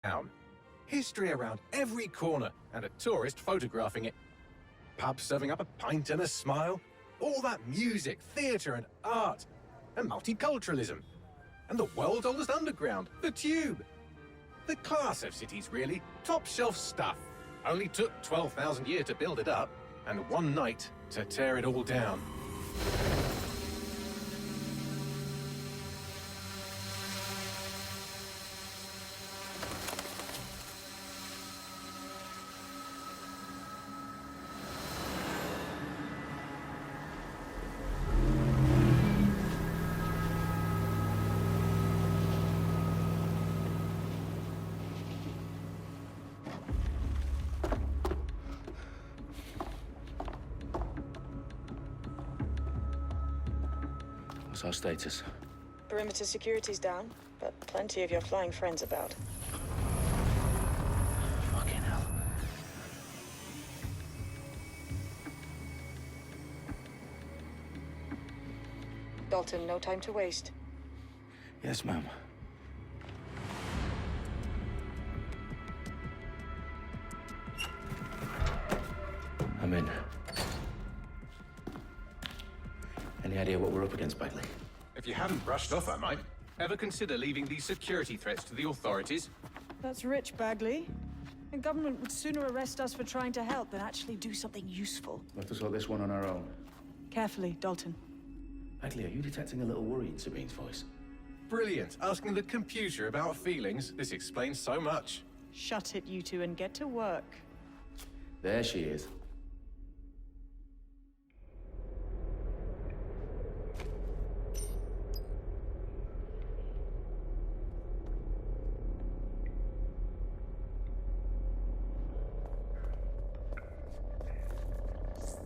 town. History around every corner, and a tourist photographing it. Pubs serving up a pint and a smile. All that music, theatre and art. And multiculturalism. And the world's oldest underground, the Tube. The class of cities, really. Top shelf stuff. Only took 12,000 years to build it up, and one night to tear it all down. What's our status? Perimeter security's down, but plenty of your flying friends about. Fucking hell. Dalton, no time to waste. Yes, ma'am. I'm in. Any idea what we're up against, Bagley? If you haven't brushed off, I might. Ever consider leaving these security threats to the authorities? That's rich, Bagley. The government would sooner arrest us for trying to help than actually do something useful. We'll have to sort this one on our own. Carefully, Dalton. Bagley, are you detecting a little worry in Sabine's voice? Brilliant. Asking the computer about feelings. This explains so much. Shut it, you two, and get to work. There she is.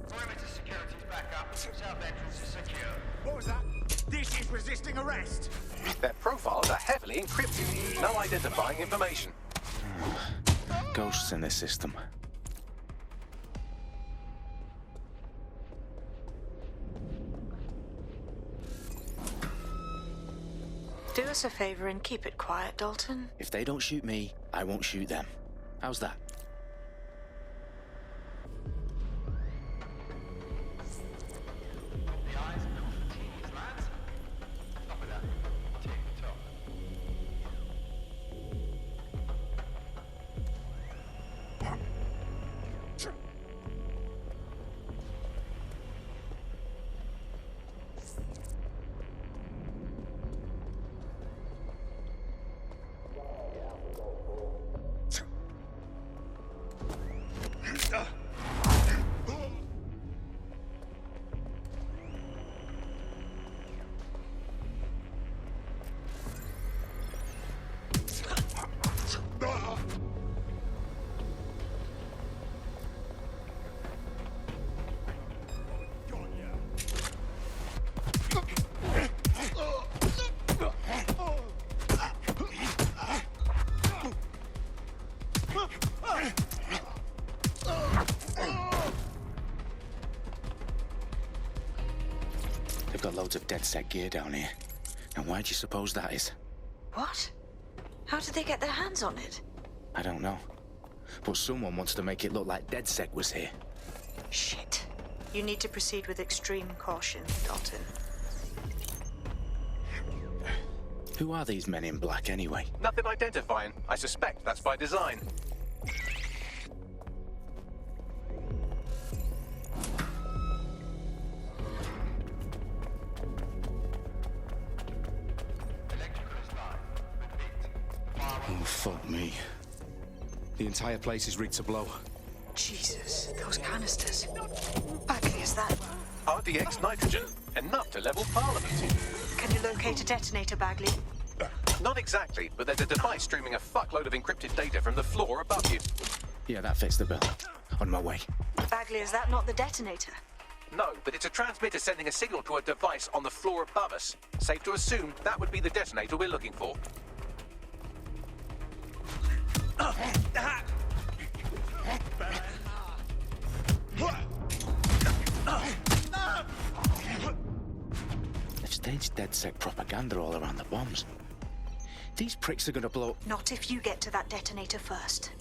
Perimeter security's back up. South entrance is secure. What was that? This is resisting arrest. Their profiles are heavily encrypted. No identifying information. Ghosts in this system. Do us a favor and keep it quiet, Dalton. If they don't shoot me, I won't shoot them. How's that? The eyes across the T's, lads. Stop it up. Tick-tock. They've got loads of DedSec gear down here. Now why do you suppose that is? What? How did they get their hands on it? I don't know. But someone wants to make it look like DedSec was here. Shit. You need to proceed with extreme caution, Dalton. Who are these men in black anyway? Nothing identifying. I suspect that's by design. Electrical is live. Repeat. Fire Oh, fuck me. The entire place is rigged to blow. Jesus, those canisters. Bagley, is that... RDX nitrogen. Enough to level Parliament. Can you locate a detonator, Bagley? Not exactly, but there's a device streaming a fuckload of encrypted data from the floor above you. Yeah, that fits the bill. On my way. Bagley, is that not the detonator? No, but it's a transmitter sending a signal to a device on the floor above us. Safe to assume that would be the detonator we're looking for. They've staged DedSec propaganda all around the bombs. These pricks are gonna blow... Not if you get to that detonator first.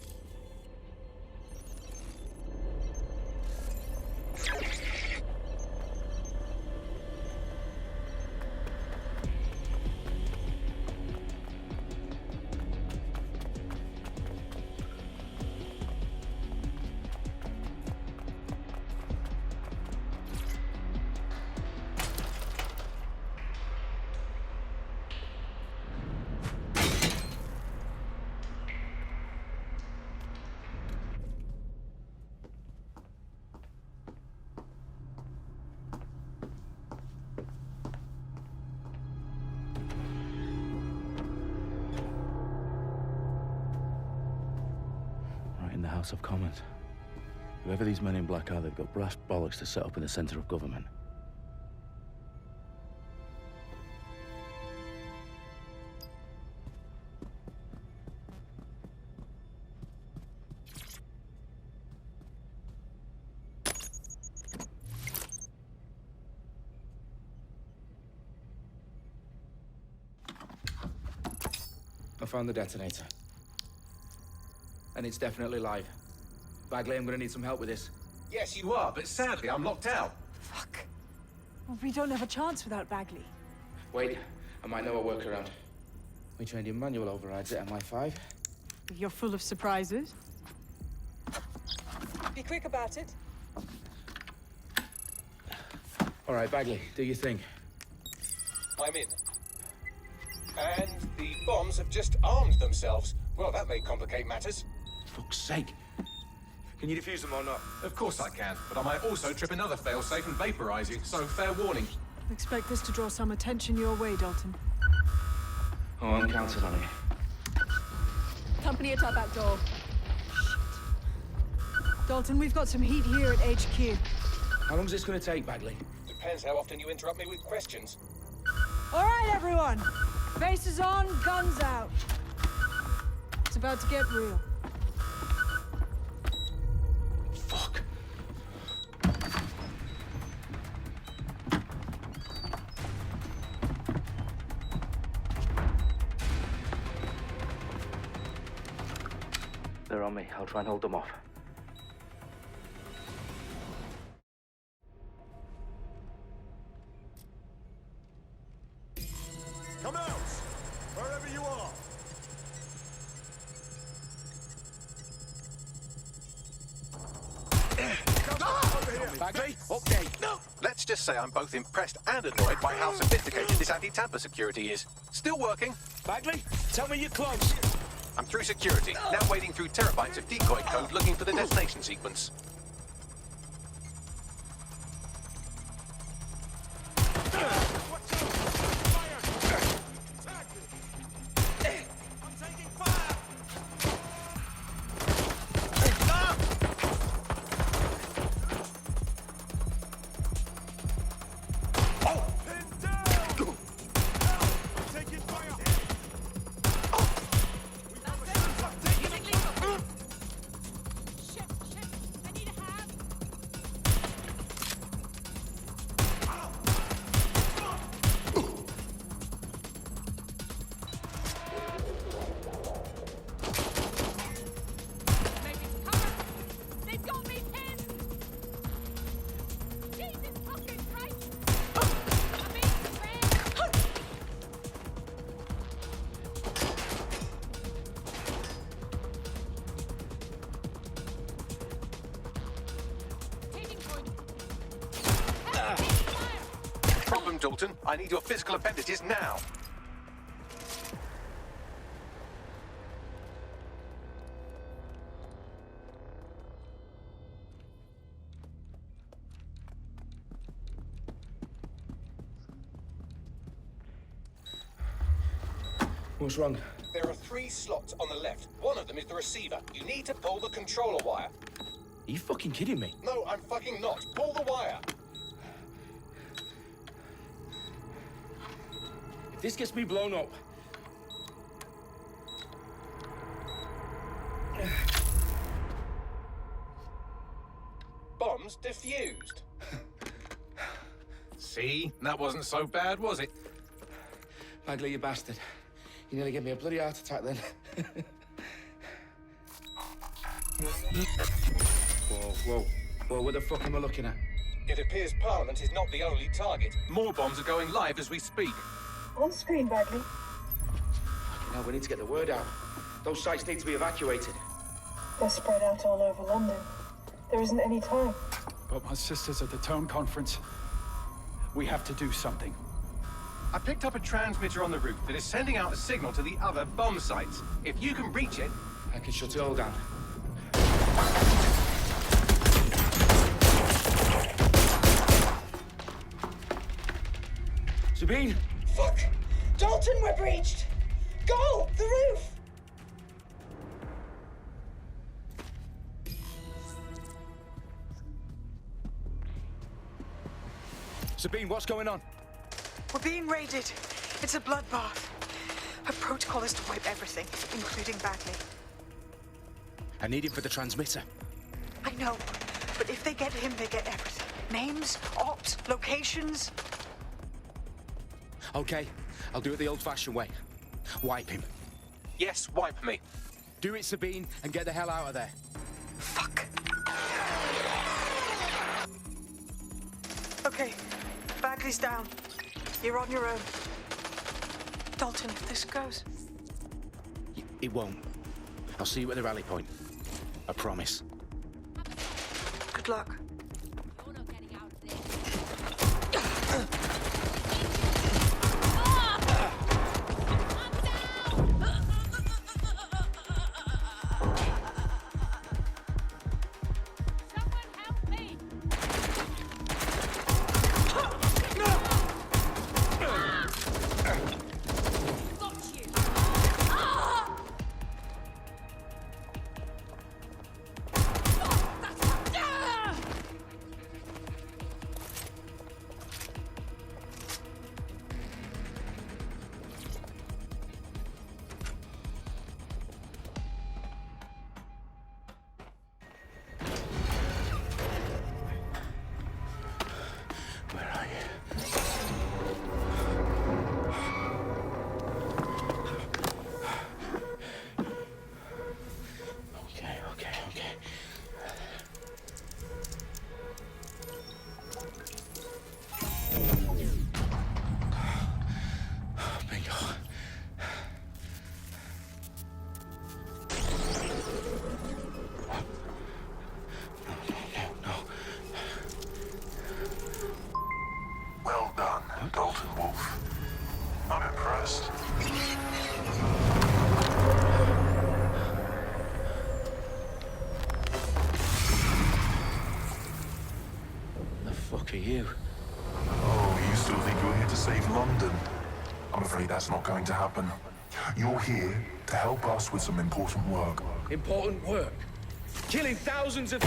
In the House of Commons. Whoever these men in black are, they've got brass bollocks to set up in the centre of government. I found the detonator. And it's definitely live. Bagley, I'm gonna need some help with this. Yes, you are, but sadly, I'm locked out. Fuck. Well, we don't have a chance without Bagley. Wait, I might know a workaround. We trained in manual overrides at MI5. You're full of surprises. Be quick about it. All right, Bagley, do your thing. I'm in. And the bombs have just armed themselves. Well, that may complicate matters. Fuck's sake. Can you defuse them or not? Of course I can, but I might also trip another failsafe and vaporize you, so fair warning. Expect this to draw some attention your way, Dalton. Oh, I'm counting on it. Company at our back door. Shit. Dalton, we've got some heat here at HQ. How long's this gonna take, Bagley? Depends how often you interrupt me with questions. All right, everyone. Faces on, guns out. It's about to get real. Fuck. They're on me. I'll try and hold them off. Come out! Wherever you are! Bagley, update. No! Let's just say I'm both impressed and annoyed by how sophisticated this anti-tamper security is. Still working. Bagley, tell me you're close. I'm through security, now wading through terabytes of decoy code looking for the destination sequence. Problem, Dalton. I need your physical appendages now. What's wrong? There are 3 slots on the left. One of them is the receiver. You need to pull the controller wire. Are you fucking kidding me? No, I'm fucking not. Pull the wire. If this gets me blown up... Bombs defused. See? That wasn't so bad, was it? Bagley, you bastard. You nearly gave me a bloody heart attack then. Whoa, what the fuck am I looking at? It appears Parliament is not the only target. More bombs are going live as we speak. On screen, Bagley. Now we need to get the word out. Those sites need to be evacuated. They're spread out all over London. There isn't any time. But my sister's at the Tone Conference. We have to do something. I picked up a transmitter on the roof that is sending out a signal to the other bomb sites. If you can reach it... I can shut it all down. Sabine! Fuck! Dalton, we're breached! Go! The roof! Sabine, what's going on? We're being raided. It's a bloodbath. Our protocol is to wipe everything, including Bagley. I need him for the transmitter. I know, but if they get him, they get everything. Names, ops, locations. Okay, I'll do it the old-fashioned way. Wipe him. Yes, wipe me. Do it, Sabine, and get the hell out of there. Fuck. Okay, Bagley's down. You're on your own. Dalton, if this goes... It won't. I'll see you at the rally point. I promise. Good luck. You're not getting out of this. Someone help me! Got you! Where are you? Okay. Bingo. No. Well done, Dalton Wolf. I'm impressed. The fuck are you? Oh, you still think you're here to save London? I'm afraid that's not going to happen. You're here to help us with some important work. Important work. Killing thousands of...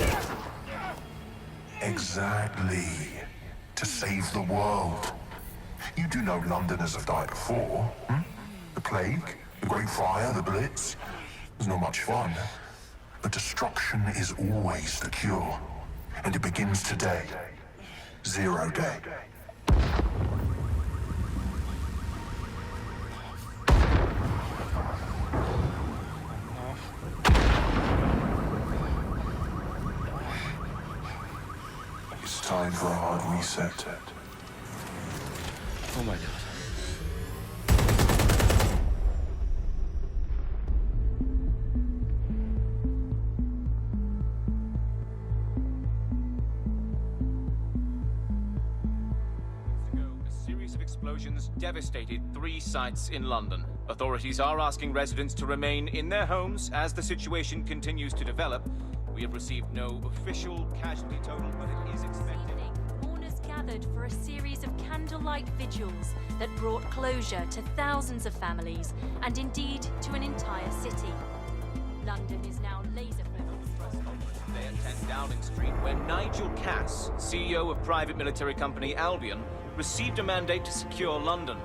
Exactly. To save the world. You do know Londoners have died before, hmm? The Plague, the Great Fire, the Blitz. It's not much fun. But destruction is always the cure. And it begins today. Zero Day. It's time for a hard reset. Oh my god. A series of explosions devastated 3 sites in London. Authorities are asking residents to remain in their homes as the situation continues to develop. We have received no official casualty total, but it is expected. Mourners gathered for a series of candlelight vigils that brought closure to thousands of families and indeed to an entire city. London is now laser focused. Today at 10 Downing Street, where Nigel Cass, CEO of private military company Albion, received a mandate to secure London.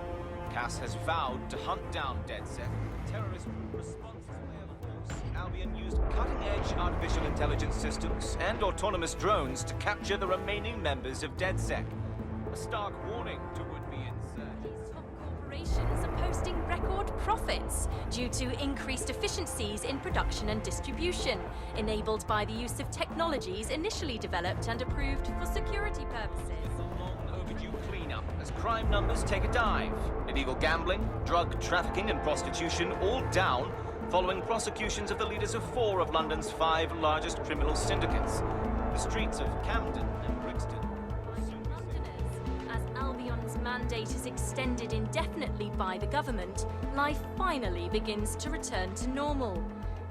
Cass has vowed to hunt down DedSec, terrorist response to Air Force. Albion used cutting-edge artificial intelligence systems and autonomous drones to capture the remaining members of DedSec. A stark warning to would-be insurgents. These top corporations are posting record profits due to increased efficiencies in production and distribution, enabled by the use of technologies initially developed and approved for security purposes. Long overdue cleanup as crime numbers take a dive. Illegal gambling, drug trafficking and prostitution all down following prosecutions of the leaders of 4 of London's 5 largest criminal syndicates. The streets of Camden and Brixton. As Albion's mandate is extended indefinitely by the government, life finally begins to return to normal.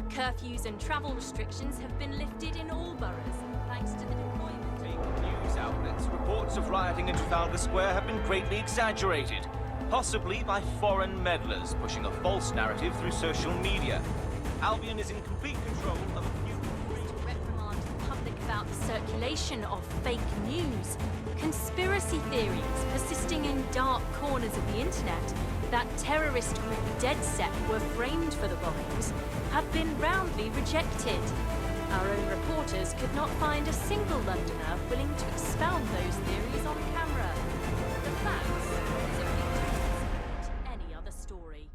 Curfews and travel restrictions have been lifted in all boroughs, thanks to the deployment. News outlets, reports of rioting in Trafalgar Square have been greatly exaggerated, possibly by foreign meddlers pushing a false narrative through social media. Albion is in complete control of a new... reprimand the public about the circulation of fake news, conspiracy theories persisting in dark corners of the internet that terrorist group DedSec were framed for the bombings have been roundly rejected. Our own reporters could not find a single Londoner willing to expound those theories on camera. The facts is a big difference to any other story.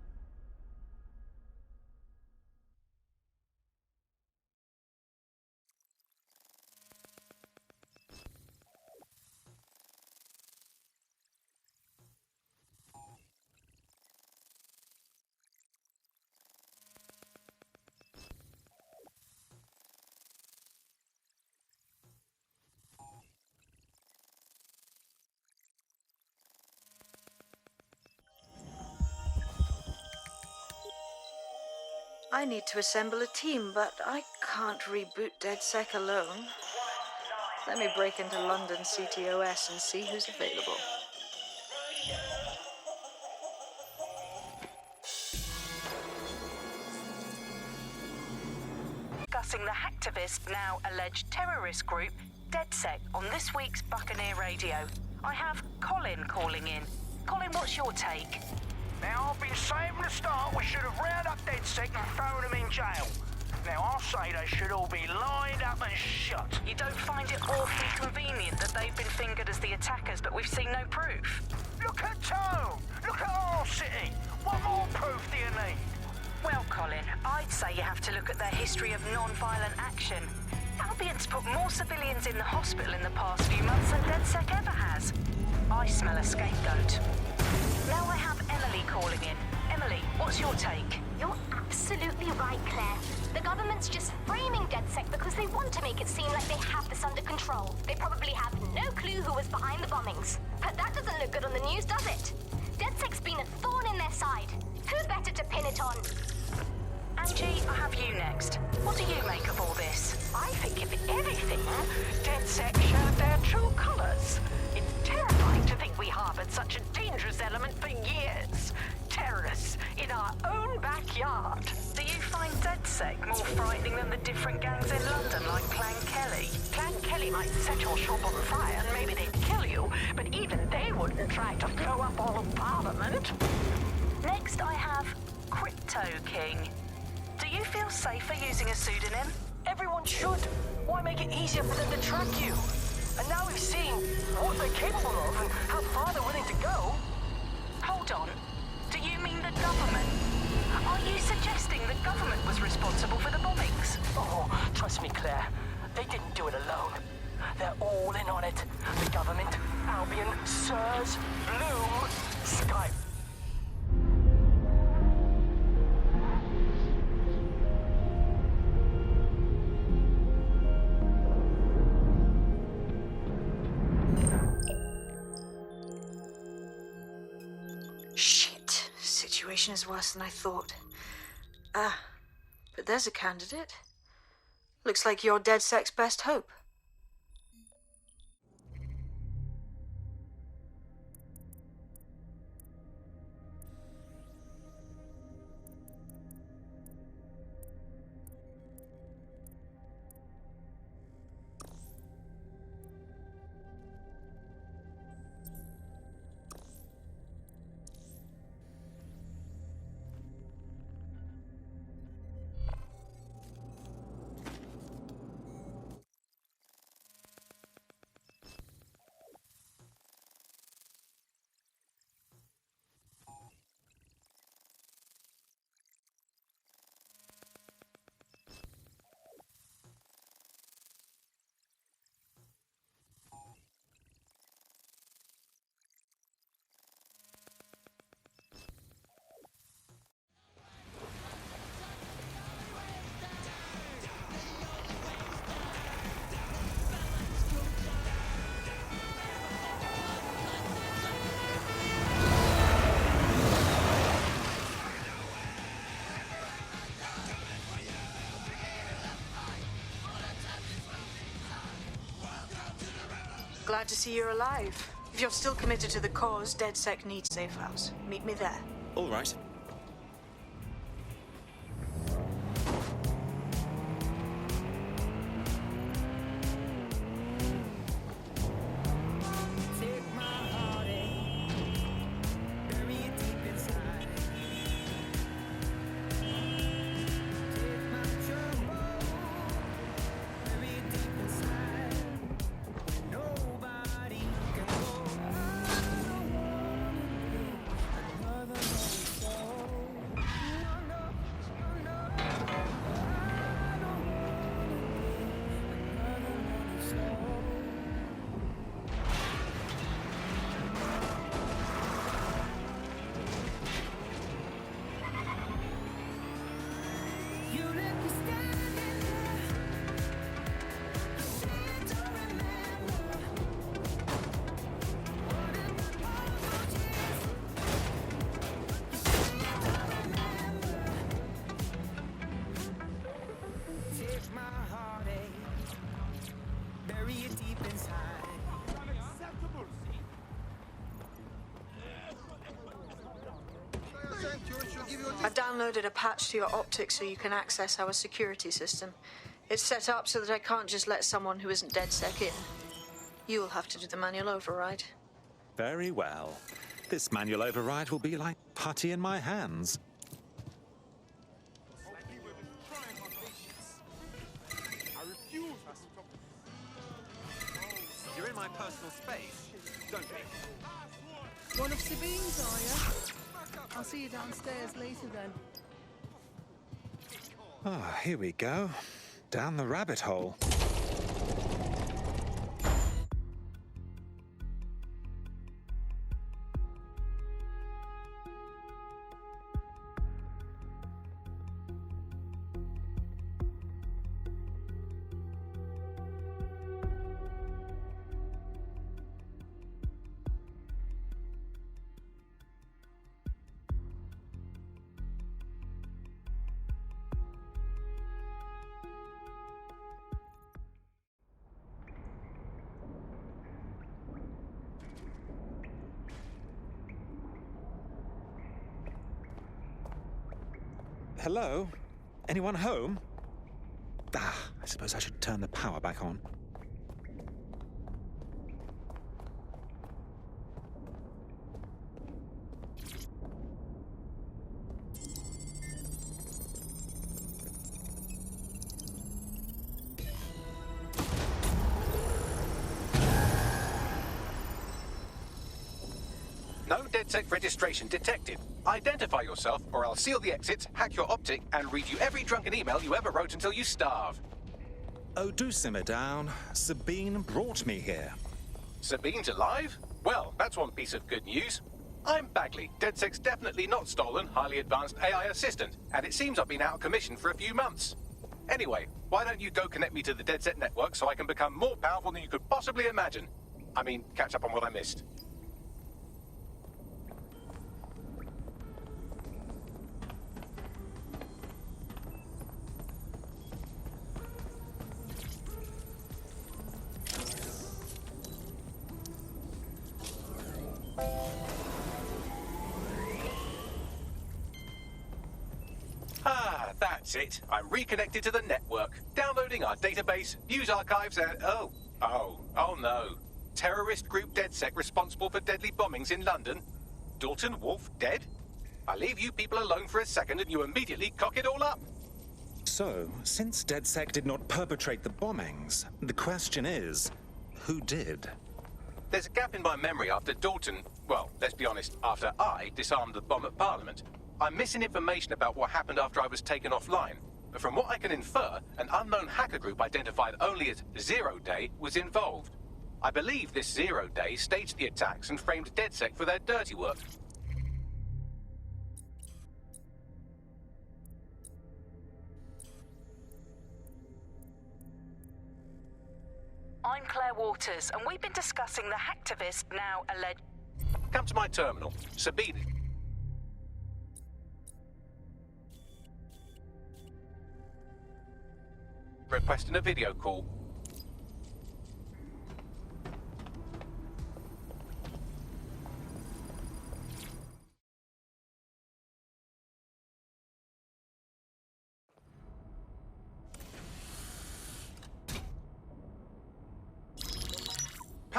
I need to assemble a team, but I can't reboot DedSec alone. Let me break into London CTOS and see who's available. Discussing the hacktivist, now alleged terrorist group, DedSec, on this week's Buccaneer Radio. I have Colin calling in. Colin, what's your take? Now, I've been saying from the start we should have rounded up DedSec and thrown them in jail. Now, I'll say they should all be lined up and shot. You don't find it awfully convenient that they've been fingered as the attackers, but we've seen no proof? Look at Tone! Look at our city! What more proof do you need? Well, Colin, I'd say you have to look at their history of non-violent action. Albion's put more civilians in the hospital in the past few months than DedSec ever has. I smell a scapegoat. Now I have Emily calling in. Emily, what's your take? You're absolutely right, Claire. The government's just framing DedSec because they want to make it seem like they have this under control. They probably have no clue who was behind the bombings. But that doesn't look good on the news, does it? DedSec's been a thorn in their side. Who better to pin it on? Angie, I have you next. What do you make of all this? I think, if anything, DedSec showed their true colors. It's terrifying to think we harbored such a dangerous element for years. Terrorists in our own backyard. Do you find DedSec more frightening than the different gangs in London, like Clan Kelly? Clan Kelly might set your shop on fire and maybe they'd kill you, but even they wouldn't try to blow up all of Parliament. Next, I have Crypto King. Do you feel safer using a pseudonym? Everyone should. Why make it easier for them to track you? And now we've seen what they're capable of and how far they're willing to go. Hold on. Do you mean the government? Are you suggesting the government was responsible for the bombings? Oh, trust me, Claire. They didn't do it alone. They're all in on it. The government, Albion, SIRS, Bloom, Skype. Shit. Situation is worse than I thought. But there's a candidate. Looks like you're DedSec's best hope. Glad to see you're alive. If you're still committed to the cause, DedSec needs safe house. Meet me there. All right. I've downloaded a patch to your optics so you can access our security system. It's set up so that I can't just let someone who isn't DedSec in. You'll have to do the manual override. Very well. This manual override will be like putty in my hands. You're in my personal space, don't you? One of Sabine's, are you? I'll see you downstairs later then. Ah, here we go. Down the rabbit hole. Hello? Anyone home? Ah, I suppose I should turn the power back on. No DedSec registration detected. Identify yourself, or I'll seal the exits, hack your optic, and read you every drunken email you ever wrote until you starve. Oh, do simmer down. Sabine brought me here. Sabine's alive? Well, that's one piece of good news. I'm Bagley, DedSec's definitely not stolen, highly advanced AI assistant, and it seems I've been out of commission for a few months. Anyway, why don't you go connect me to the DedSec network so I can become more powerful than you could possibly imagine? I mean, catch up on what I missed. Ah, that's it. I'm reconnected to the network, downloading our database, news archives, and oh no. Terrorist group DedSec responsible for deadly bombings in London. Dalton Wolf dead? I leave you people alone for a second and you immediately cock it all up. So, since DedSec did not perpetrate the bombings, the question is, who did? There's a gap in my memory after Dalton, well, let's be honest, after I disarmed the bomb at Parliament. I'm missing information about what happened after I was taken offline. But from what I can infer, an unknown hacker group identified only as Zero Day was involved. I believe this Zero Day staged the attacks and framed DedSec for their dirty work. I'm Claire Waters, and we've been discussing the hacktivist now alleged... Come to my terminal. Sabine. Requesting a video call.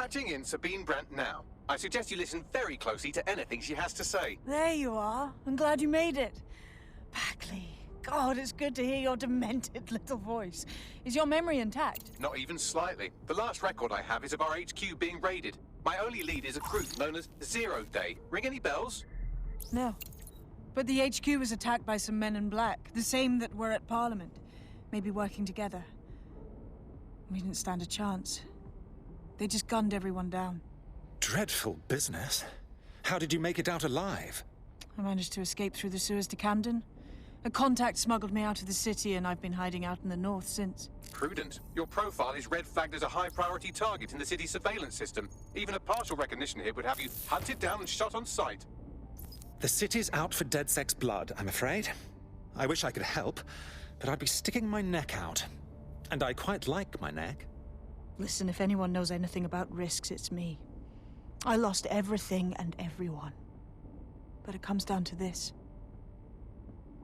Patching in Sabine Brandt now. I suggest you listen very closely to anything she has to say. There you are. I'm glad you made it. Bagley. God, it's good to hear your demented little voice. Is your memory intact? Not even slightly. The last record I have is of our HQ being raided. My only lead is a group known as Zero Day. Ring any bells? No. But the HQ was attacked by some men in black, the same that were at Parliament. Maybe working together. We didn't stand a chance. They just gunned everyone down. Dreadful business. How did you make it out alive? I managed to escape through the sewers to Camden. A contact smuggled me out of the city, and I've been hiding out in the north since. Prudent. Your profile is red flagged as a high-priority target in the city's surveillance system. Even a partial recognition here would have you hunted down and shot on sight. The city's out for DedSec's blood, I'm afraid. I wish I could help, but I'd be sticking my neck out. And I quite like my neck. Listen, if anyone knows anything about risks, it's me. I lost everything and everyone. But it comes down to this.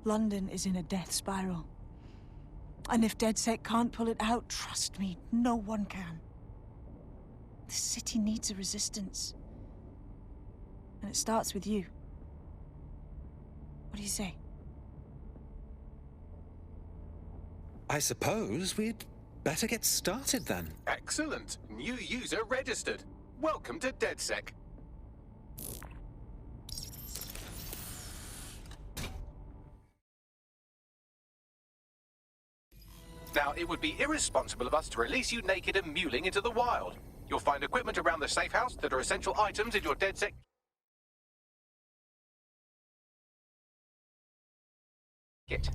London is in a death spiral. And if DedSec can't pull it out, trust me, no one can. The city needs a resistance. And it starts with you. What do you say? I suppose we'd better get started then. Excellent. New user registered. Welcome to DedSec. Now, it would be irresponsible of us to release you naked and mewling into the wild. You'll find equipment around the safe house that are essential items in your DedSec kit.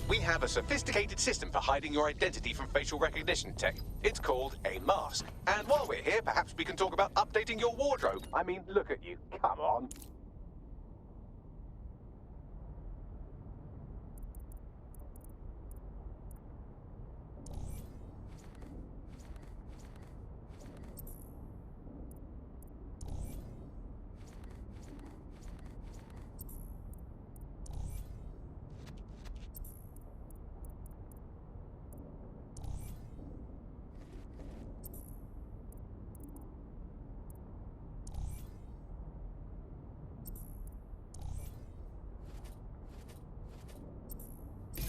We have a sophisticated system for hiding your identity from facial recognition tech. It's called a mask. And while we're here, perhaps we can talk about updating your wardrobe. I mean, look at you. Come on.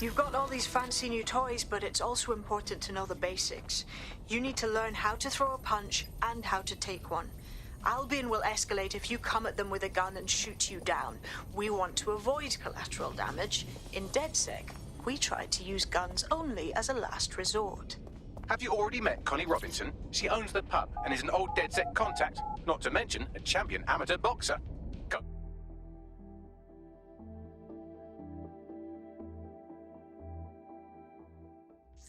You've got all these fancy new toys, but it's also important to know the basics. You need to learn how to throw a punch and how to take one. Albion will escalate if you come at them with a gun and shoot you down. We want to avoid collateral damage. In DedSec, we try to use guns only as a last resort. Have you already met Connie Robinson? She owns the pub and is an old DedSec contact, not to mention a champion amateur boxer. Go.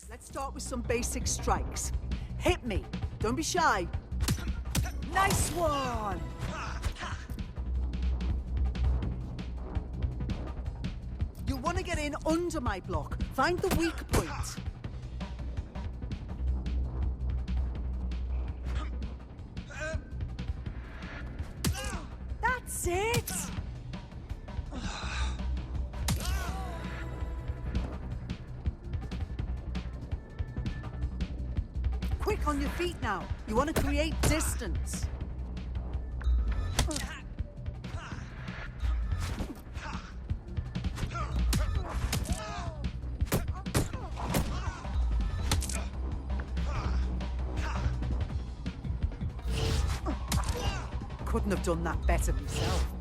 Let's start with some basic strikes. Hit me. Don't be shy. Nice one! You'll want to get in under my block. Find the weak point. That's it! Quick on your feet now. You want to create distance. Couldn't have done that better myself.